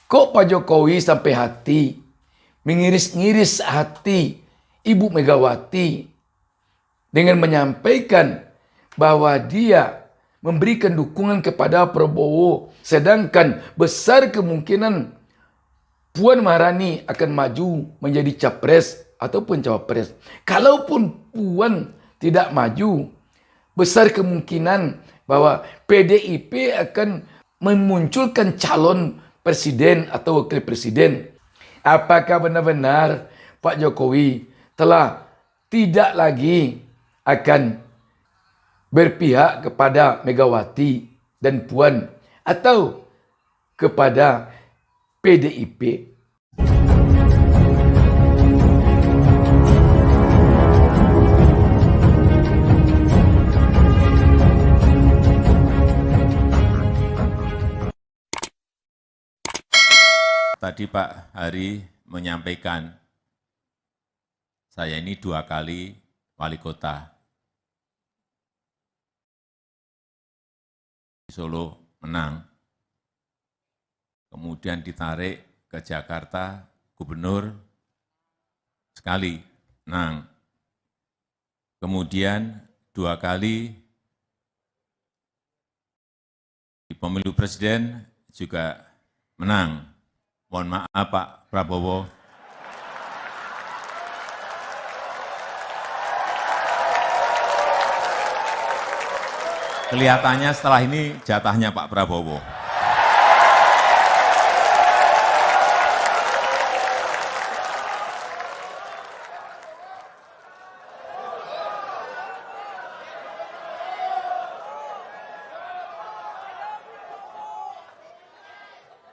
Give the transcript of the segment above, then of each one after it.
Kok Pak Jokowi sampai hati, mengiris-ngiris hati Ibu Megawati dengan menyampaikan bahwa dia memberikan dukungan kepada Prabowo, sedangkan besar kemungkinan Puan Maharani akan maju menjadi capres ataupun cawapres. Kalaupun Puan tidak maju, besar kemungkinan bahwa PDIP akan memunculkan calon presiden atau wakil presiden. Apakah benar-benar Pak Jokowi telah tidak lagi akan berpihak kepada Megawati dan Puan atau kepada PDIP? Tadi Pak Hari menyampaikan, saya ini 2 kali wali kota. Di Solo menang, kemudian ditarik ke Jakarta, gubernur sekali menang. Kemudian 2 kali di pemilu presiden juga menang. Mohon maaf Pak Prabowo. Kelihatannya setelah ini jatahnya Pak Prabowo.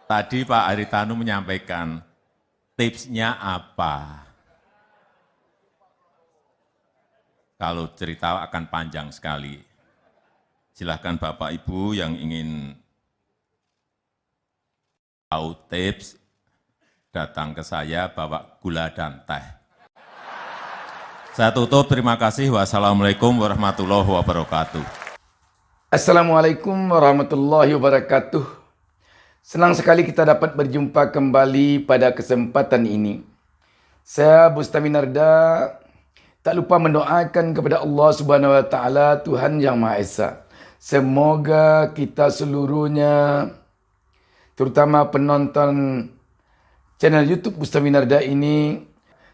Tadi Pak Haritanu menyampaikan, tipsnya apa? Kalau cerita akan panjang sekali. Silahkan Bapak Ibu yang ingin tahu tips, datang ke saya bawa gula dan teh. Saya tutup, terima kasih. Wassalamualaikum warahmatullahi wabarakatuh. Assalamualaikum warahmatullahi wabarakatuh. Senang sekali kita dapat berjumpa kembali pada kesempatan ini. Saya Bustami Narda tak lupa mendoakan kepada Allah Subhanahu wa taala, Tuhan Yang Maha Esa. Semoga kita seluruhnya, terutama penonton channel YouTube Bustami Narda ini,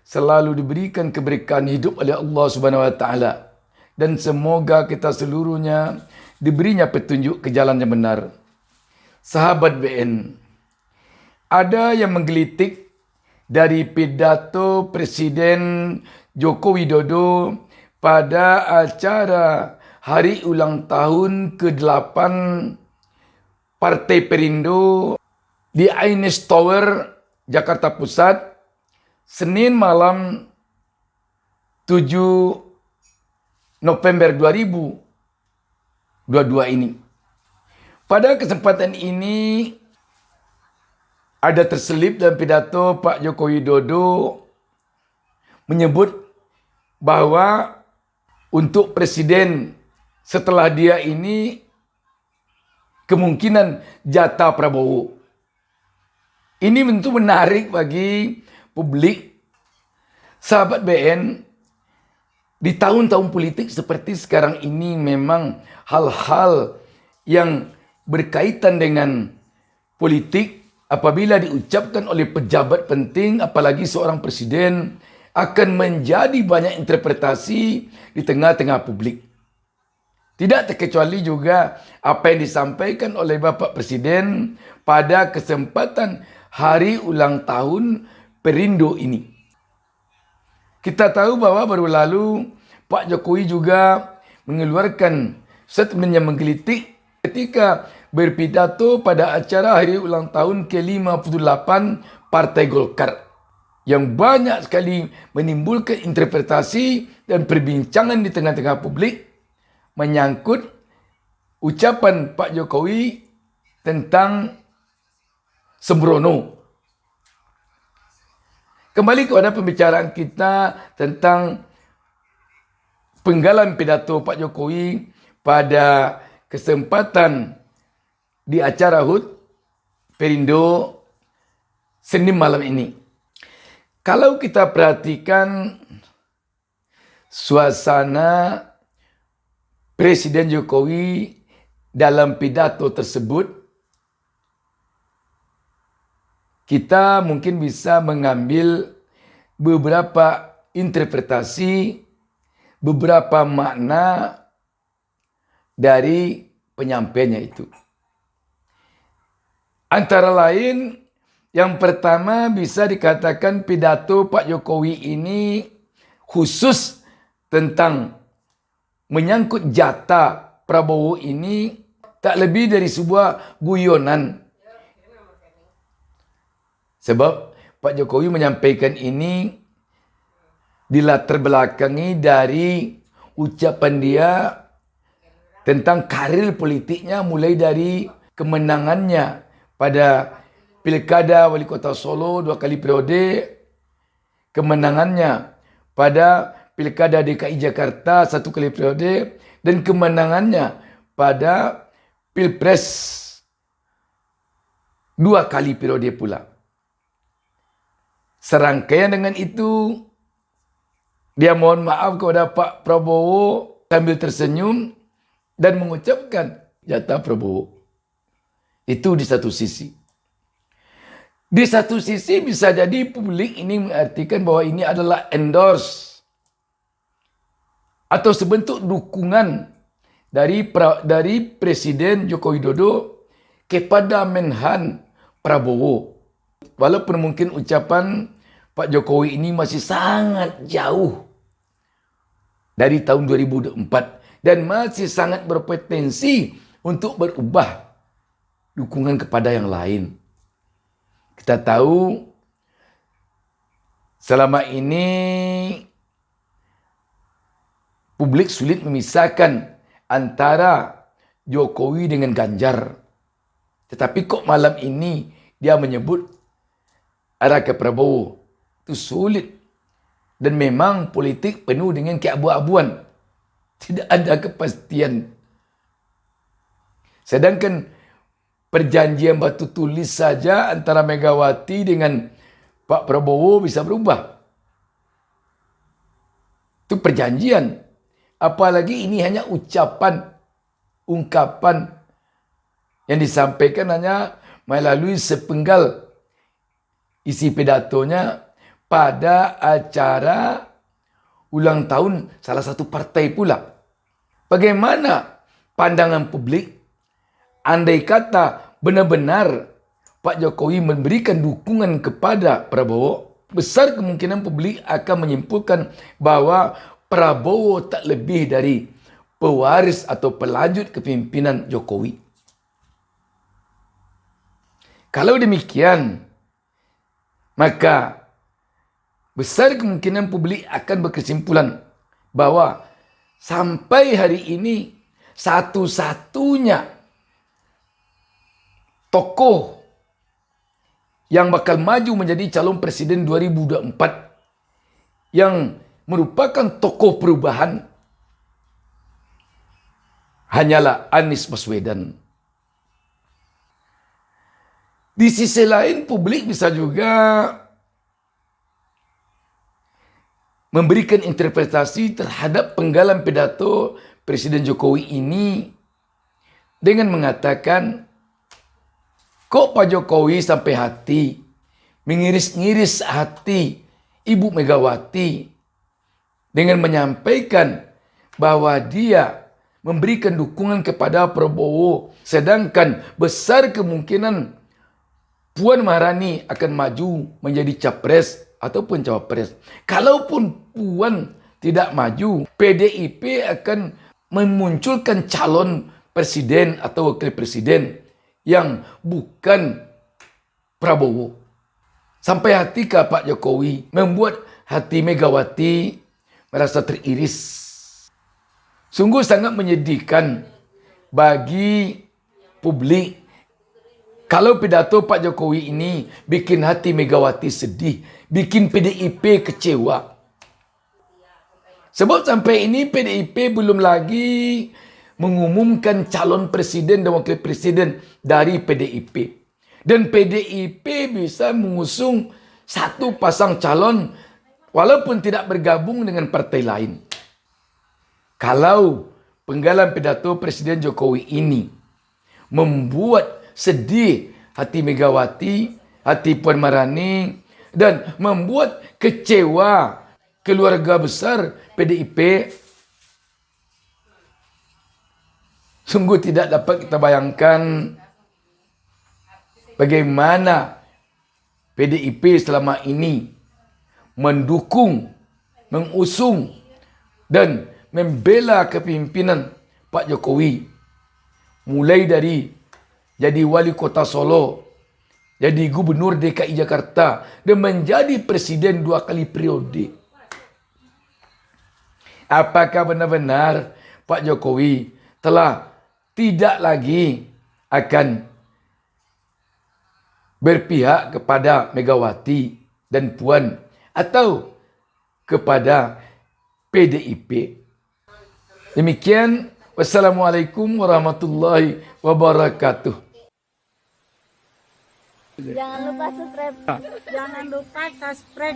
selalu diberikan keberkahan hidup oleh Allah Subhanahu wa taala, dan semoga kita seluruhnya diberinya petunjuk ke jalan yang benar. Sahabat BN, ada yang menggelitik dari pidato Presiden Joko Widodo pada acara hari ulang tahun ke-8 Partai Perindo di Ines Tower, Jakarta Pusat, Senin malam 7 November 2022 ini. Pada kesempatan ini ada terselip dalam pidato Pak Joko Widodo menyebut bahwa untuk presiden setelah dia ini kemungkinan jatah Prabowo. Ini tentu menarik bagi publik. Sahabat BN, di tahun-tahun politik seperti sekarang ini memang hal-hal yang berkaitan dengan politik apabila diucapkan oleh pejabat penting, apalagi seorang presiden, akan menjadi banyak interpretasi di tengah-tengah publik. Tidak terkecuali juga apa yang disampaikan oleh Bapak Presiden pada kesempatan hari ulang tahun Perindo ini. Kita tahu bahwa baru lalu Pak Jokowi juga mengeluarkan statement yang menggelitik ketika berpidato pada acara hari ulang tahun ke-58 Partai Golkar, yang banyak sekali menimbulkan interpretasi dan perbincangan di tengah-tengah publik menyangkut ucapan Pak Jokowi tentang sembrono. Kembali kepada pembicaraan kita tentang penggalan pidato Pak Jokowi pada kesempatan di acara HUT Perindo Senin malam ini. Kalau kita perhatikan suasana Presiden Jokowi dalam pidato tersebut, kita mungkin bisa mengambil beberapa interpretasi, beberapa makna dari penyampaiannya itu. Antara lain, yang pertama bisa dikatakan pidato Pak Jokowi ini khusus tentang menyangkut jatah Prabowo ini tak lebih dari sebuah guyonan. Sebab Pak Jokowi menyampaikan ini dilatar belakangi dari ucapan dia tentang karir politiknya, mulai dari kemenangannya pada Pilkada Wali Kota Solo 2 kali periode, kemenangannya pada Pilkada DKI Jakarta 1 kali periode, dan kemenangannya pada Pilpres 2 kali periode pula. Serangkaian dengan itu, dia mohon maaf kepada Pak Prabowo sambil tersenyum dan mengucapkan jatah Prabowo. Itu di satu sisi. Di satu sisi bisa jadi publik ini mengartikan bahwa ini adalah endorse atau sebentuk dukungan dari Presiden Joko Widodo kepada Menhan Prabowo. Walaupun mungkin ucapan Pak Jokowi ini masih sangat jauh dari tahun 2004 dan masih sangat berpotensi untuk berubah dukungan kepada yang lain. Kita tahu selama ini publik sulit memisahkan antara Jokowi dengan Ganjar. Tetapi kok malam ini dia menyebut arah ke Prabowo. Itu sulit. Dan memang politik penuh dengan keabu-abuan. Tidak ada kepastian. Sedangkan perjanjian batu tulis saja antara Megawati dengan Pak Prabowo bisa berubah. Itu perjanjian. Apalagi ini hanya ucapan, ungkapan yang disampaikan hanya melalui sepenggal isi pidatonya pada acara ulang tahun salah satu partai pula. Bagaimana pandangan publik andai kata benar-benar Pak Jokowi memberikan dukungan kepada Prabowo? Besar kemungkinan publik akan menyimpulkan bahwa Prabowo tak lebih dari pewaris atau pelanjut kepimpinan Jokowi. Kalau demikian, maka besar kemungkinan publik akan berkesimpulan bahwa sampai hari ini satu-satunya tokoh yang bakal maju menjadi calon presiden 2024 yang merupakan tokoh perubahan hanyalah Anies Baswedan. Di sisi lain, publik bisa juga memberikan interpretasi terhadap penggalan pidato Presiden Jokowi ini dengan mengatakan, kok Pak Jokowi sampai hati, mengiris-ngiris hati Ibu Megawati dengan menyampaikan bahwa dia memberikan dukungan kepada Prabowo, sedangkan besar kemungkinan Puan Maharani akan maju menjadi capres ataupun cawapres. Kalaupun Puan tidak maju, PDIP akan memunculkan calon presiden atau wakil presiden yang bukan Prabowo. Sampai hatikah Pak Jokowi membuat hati Megawati merasa teriris? Sungguh sangat menyedihkan bagi publik kalau pidato Pak Jokowi ini bikin hati Megawati sedih, bikin PDIP kecewa. Sebab sampai ini PDIP belum lagi mengumumkan calon presiden dan wakil presiden dari PDIP. Dan PDIP bisa mengusung satu pasang calon walaupun tidak bergabung dengan partai lain. Kalau penggalan pidato Presiden Jokowi ini membuat sedih hati Megawati, hati Puan Maharani, dan membuat kecewa keluarga besar PDIP, sungguh tidak dapat kita bayangkan bagaimana PDIP selama ini mendukung, mengusung, dan membela kepimpinan Pak Jokowi. Mulai dari jadi wali kota Solo, jadi gubernur DKI Jakarta, dan menjadi presiden 2 kali periode. Apakah benar-benar Pak Jokowi telah tidak lagi akan berpihak kepada Megawati dan Puan atau kepada PDIP? Demikian, wassalamualaikum warahmatullahi wabarakatuh. Jangan lupa subscribe. Jangan lupa subscribe.